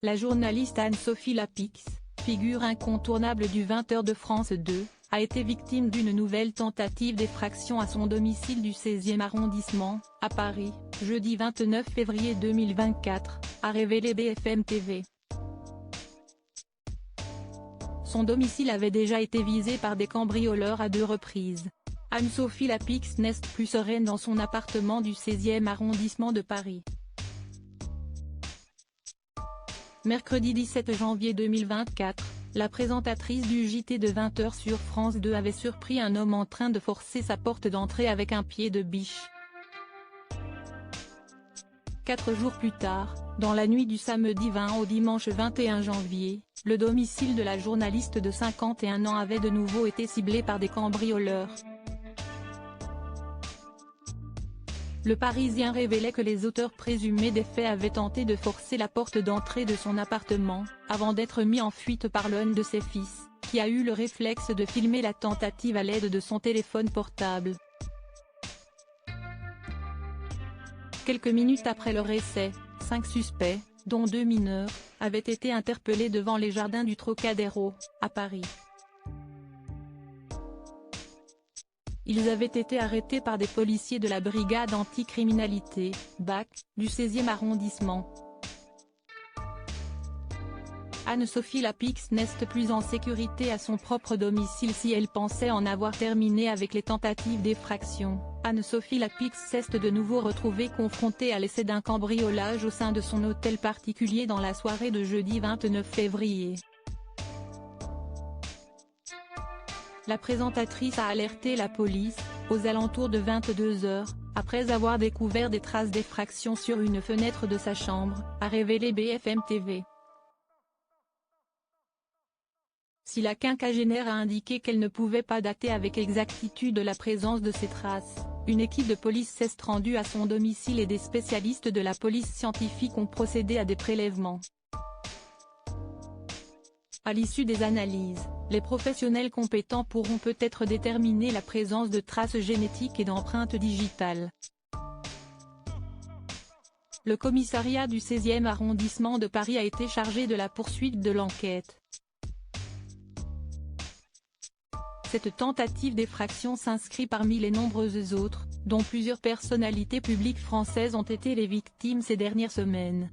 La journaliste Anne-Sophie Lapix, figure incontournable du 20h de France 2, a été victime d'une nouvelle tentative d'effraction à son domicile du 16e arrondissement, à Paris, jeudi 29 février 2024, a révélé BFM TV. Son domicile avait déjà été visé par des cambrioleurs à 2 reprises. Anne-Sophie Lapix n'est plus sereine dans son appartement du 16e arrondissement de Paris. Mercredi 17 janvier 2024, la présentatrice du JT de 20h sur France 2 avait surpris un homme en train de forcer sa porte d'entrée avec un pied de biche. 4 jours plus tard, dans la nuit du samedi 20 au dimanche 21 janvier, le domicile de la journaliste de 51 ans avait de nouveau été ciblé par des cambrioleurs. Le Parisien révélait que les auteurs présumés des faits avaient tenté de forcer la porte d'entrée de son appartement, avant d'être mis en fuite par l'un de ses fils, qui a eu le réflexe de filmer la tentative à l'aide de son téléphone portable. Quelques minutes après leur essai, 5 suspects, dont 2 mineurs, avaient été interpellés devant les jardins du Trocadéro, à Paris. Ils avaient été arrêtés par des policiers de la brigade anticriminalité, BAC, du 16e arrondissement. Anne-Sophie Lapix n'est plus en sécurité à son propre domicile si elle pensait en avoir terminé avec les tentatives d'effraction. Anne-Sophie Lapix s'est de nouveau retrouvée confrontée à l'essai d'un cambriolage au sein de son hôtel particulier dans la soirée de jeudi 29 février. La présentatrice a alerté la police, aux alentours de 22 h, après avoir découvert des traces d'effraction sur une fenêtre de sa chambre, a révélé BFM TV. Si la quinquagénaire a indiqué qu'elle ne pouvait pas dater avec exactitude la présence de ces traces, une équipe de police s'est rendue à son domicile et des spécialistes de la police scientifique ont procédé à des prélèvements. À l'issue des analyses, les professionnels compétents pourront peut-être déterminer la présence de traces génétiques et d'empreintes digitales. Le commissariat du 16e arrondissement de Paris a été chargé de la poursuite de l'enquête. Cette tentative d'effraction s'inscrit parmi les nombreuses autres, dont plusieurs personnalités publiques françaises ont été les victimes ces dernières semaines.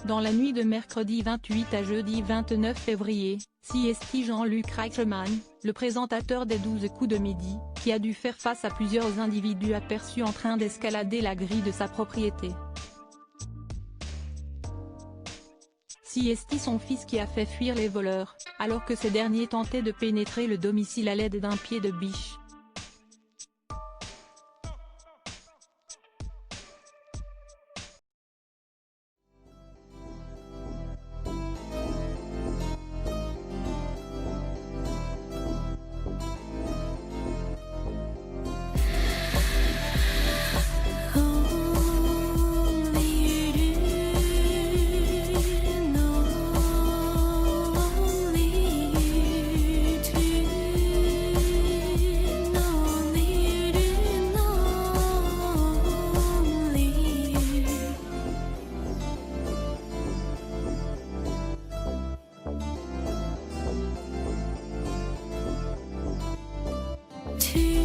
Dans la nuit de mercredi 28 à jeudi 29 février, CST Jean-Luc Reichmann, le présentateur des 12 coups de midi, qui a dû faire face à plusieurs individus aperçus en train d'escalader la grille de sa propriété. CST son fils qui a fait fuir les voleurs, alors que ces derniers tentaient de pénétrer le domicile à l'aide d'un pied de biche. To